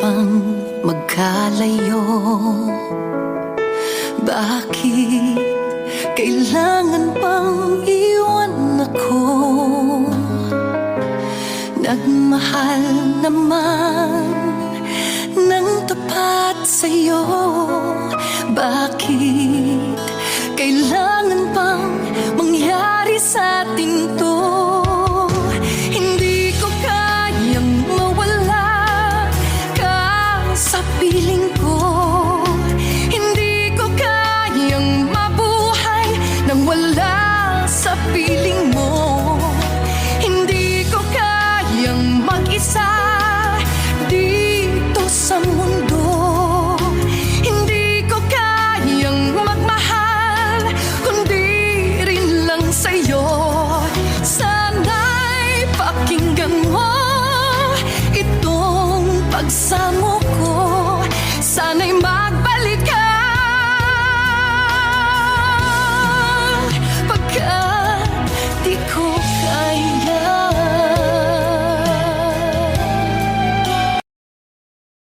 pang magkalayo? Bakit kailangan pang iwan ako? Nagmahal naman ng tapat sa'yo. Bakit kailangan pang mangyari sa atin to?